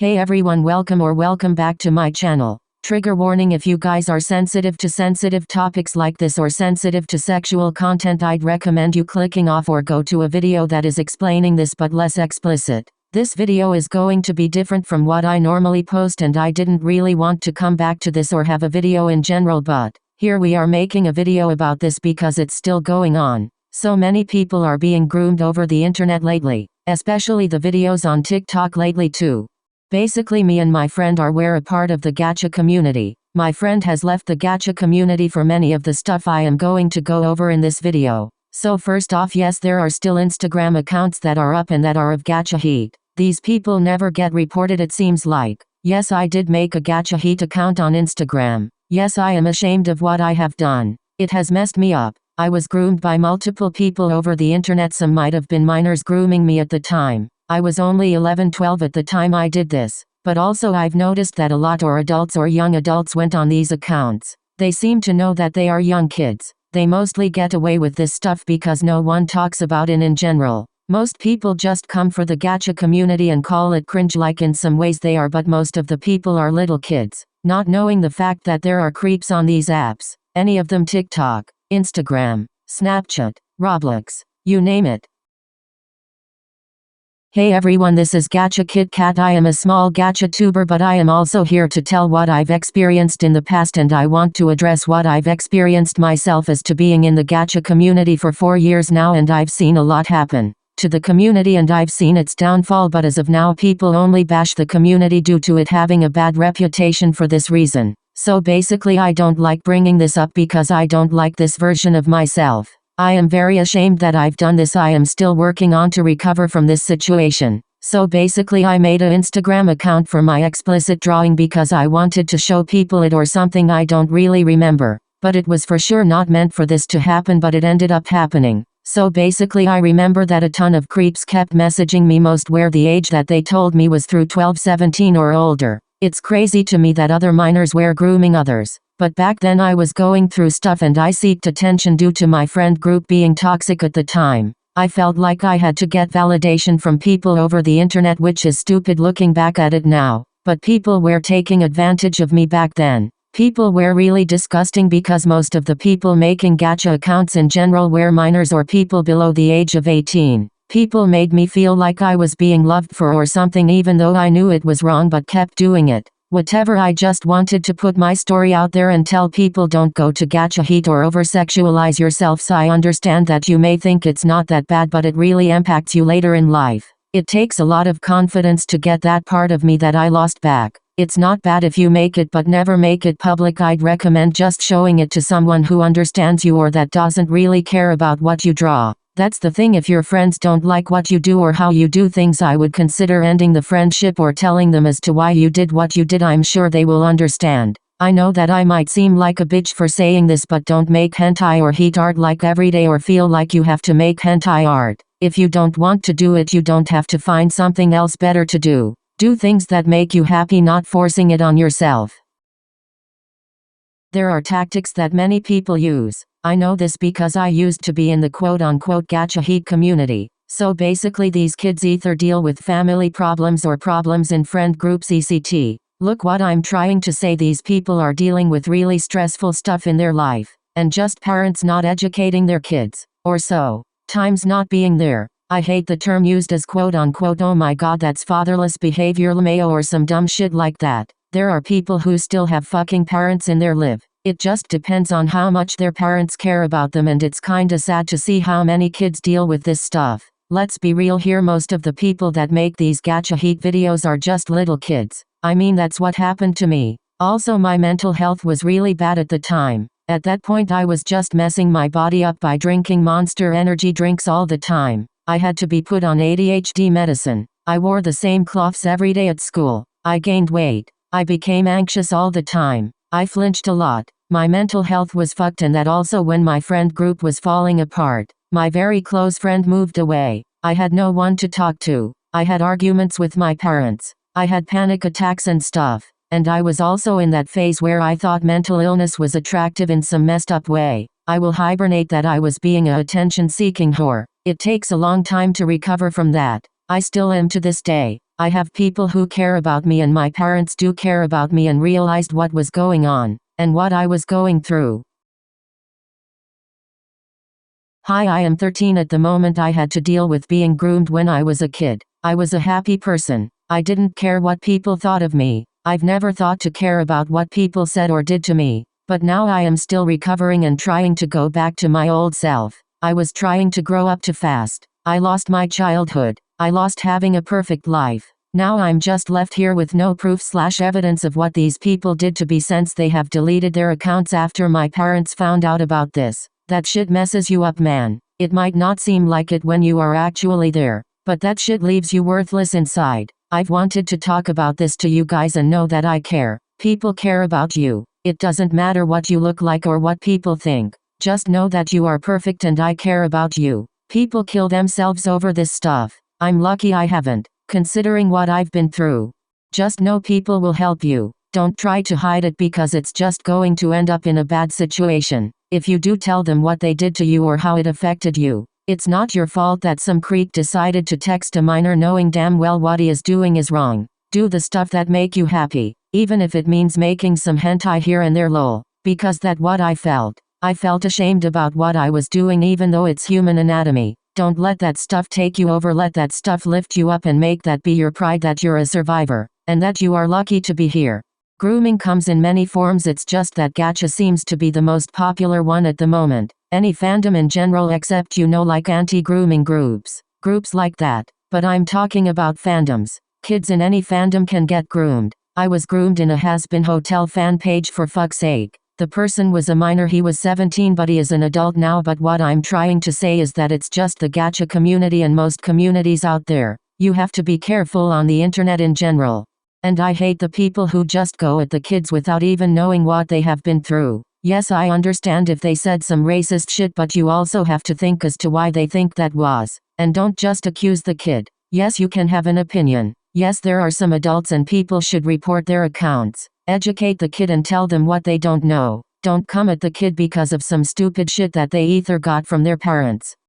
Hey everyone, welcome back to my channel. Trigger warning: if you guys are sensitive to sensitive topics like this or sensitive to sexual content, I'd recommend you clicking off or go to a video that is explaining this but less explicit. This video is going to be different from what I normally post, and I didn't really want to come back to this or have a video in general, but here we are making a video about this because it's still going on. So many people are being groomed over the internet lately, especially the videos on TikTok lately too. Basically, me and my friend we're a part of the gacha community. My friend has left the gacha community for many of the stuff I am going to go over in this video. So first off, yes, there are still Instagram accounts that are up and that are of gacha heat. These people never get reported, it seems like. Yes, I did make a gacha heat account on Instagram. Yes, I am ashamed of what I have done. It has messed me up. I was groomed by multiple people over the internet. Some might have been minors grooming me at the time. I was only 11-12 at the time I did this, but also I've noticed that a lot or adults or young adults went on these accounts. They seem to know that they are young kids. They mostly get away with this stuff because no one talks about it in general. Most people just come for the gacha community and call it cringe, like in some ways they are, but most of the people are little kids, not knowing the fact that there are creeps on these apps. Any of them: TikTok, Instagram, Snapchat, Roblox, you name it. Hey everyone, this is Gacha Kit Kat. I am a small gacha tuber, but I am also here to tell what I've experienced in the past, and I want to address what I've experienced myself as to being in the gacha community for 4 years now, and I've seen a lot happen to the community and I've seen its downfall, but as of now people only bash the community due to it having a bad reputation for this reason. So basically I don't like bringing this up because I don't like this version of myself. I am very ashamed that I've done this. I am still working on to recover from this situation. So basically I made an Instagram account for my explicit drawing because I wanted to show people it or something, I don't really remember. But it was for sure not meant for this to happen, but it ended up happening. So basically I remember that a ton of creeps kept messaging me, most where the age that they told me was through 12, 17 or older. It's crazy to me that other minors were grooming others. But back then I was going through stuff and I seeked attention due to my friend group being toxic at the time. I felt like I had to get validation from people over the internet, which is stupid looking back at it now. But people were taking advantage of me back then. People were really disgusting because most of the people making gacha accounts in general were minors or people below the age of 18. People made me feel like I was being loved for or something, even though I knew it was wrong but kept doing it. Whatever, I just wanted to put my story out there and tell people don't go to gacha heat or over-sexualize yourselves. I understand that you may think it's not that bad, but it really impacts you later in life. It takes a lot of confidence to get that part of me that I lost back. It's not bad if you make it, but never make it public. I'd recommend just showing it to someone who understands you or that doesn't really care about what you draw. That's the thing. If your friends don't like what you do or how you do things, I would consider ending the friendship or telling them as to why you did what you did. I'm sure they will understand. I know that I might seem like a bitch for saying this, but don't make hentai or heat art like every day or feel like you have to make hentai art. If you don't want to do it, you don't have to find something else better to do. Do things that make you happy, not forcing it on yourself. There are tactics that many people use. I know this because I used to be in the quote-unquote gacha heat community. So basically these kids either deal with family problems or problems in friend groups, etc. Look what I'm trying to say, these people are dealing with really stressful stuff in their life, and just parents not educating their kids, or so. Times not being there. I hate the term used as quote-unquote oh my god that's fatherless behavior LMAO or some dumb shit like that. There are people who still have fucking parents in their life. It just depends on how much their parents care about them, and it's kinda sad to see how many kids deal with this stuff. Let's be real here, most of the people that make these gacha heat videos are just little kids. I mean, that's what happened to me. Also, my mental health was really bad at the time. At that point I was just messing my body up by drinking Monster energy drinks all the time. I had to be put on ADHD medicine. I wore the same clothes every day at school. I gained weight. I became anxious all the time. I flinched a lot. My mental health was fucked, and that also when my friend group was falling apart. My very close friend moved away. I had no one to talk to. I had arguments with my parents. I had panic attacks and stuff. And I was also in that phase where I thought mental illness was attractive in some messed up way. I will hibernate that I was being a attention-seeking whore. It takes a long time to recover from that. I still am to this day. I have people who care about me, and my parents do care about me and realized what was going on, and what I was going through. Hi, I am 13 at the moment. I had to deal with being groomed when I was a kid. I was a happy person. I didn't care what people thought of me. I've never thought to care about what people said or did to me. But now I am still recovering and trying to go back to my old self. I was trying to grow up too fast. I lost my childhood. I lost having a perfect life. Now I'm just left here with no proof/evidence of what these people did to me, since they have deleted their accounts after my parents found out about this. That shit messes you up, man. It might not seem like it when you are actually there, but that shit leaves you worthless inside. I've wanted to talk about this to you guys and know that I care. People care about you. It doesn't matter what you look like or what people think. Just know that you are perfect and I care about you. People kill themselves over this stuff. I'm lucky I haven't, considering what I've been through. Just know people will help you. Don't try to hide it, because it's just going to end up in a bad situation. If you do tell them what they did to you or how it affected you, it's not your fault that some creep decided to text a minor knowing damn well what he is doing is wrong. Do the stuff that make you happy, even if it means making some hentai here and there, lol. Because that's what I felt. I felt ashamed about what I was doing, even though it's human anatomy. Don't let that stuff take you over. Let that stuff lift you up and make that be your pride, that you're a survivor, and that you are lucky to be here. Grooming comes in many forms. It's just that gacha seems to be the most popular one at the moment. Any fandom in general, except like anti-grooming groups like that. But I'm talking about fandoms. Kids in any fandom can get groomed. I was groomed in a has-been hotel fan page, for fuck's sake. The person was a minor. He was 17, but he is an adult now. But what I'm trying to say is that it's just the gacha community and most communities out there. You have to be careful on the internet in general. And I hate the people who just go at the kids without even knowing what they have been through. Yes, I understand if they said some racist shit, but you also have to think as to why they think that was. And don't just accuse the kid. Yes, you can have an opinion. Yes, there are some adults and people should report their accounts. Educate the kid and tell them what they don't know. Don't come at the kid because of some stupid shit that they either got from their parents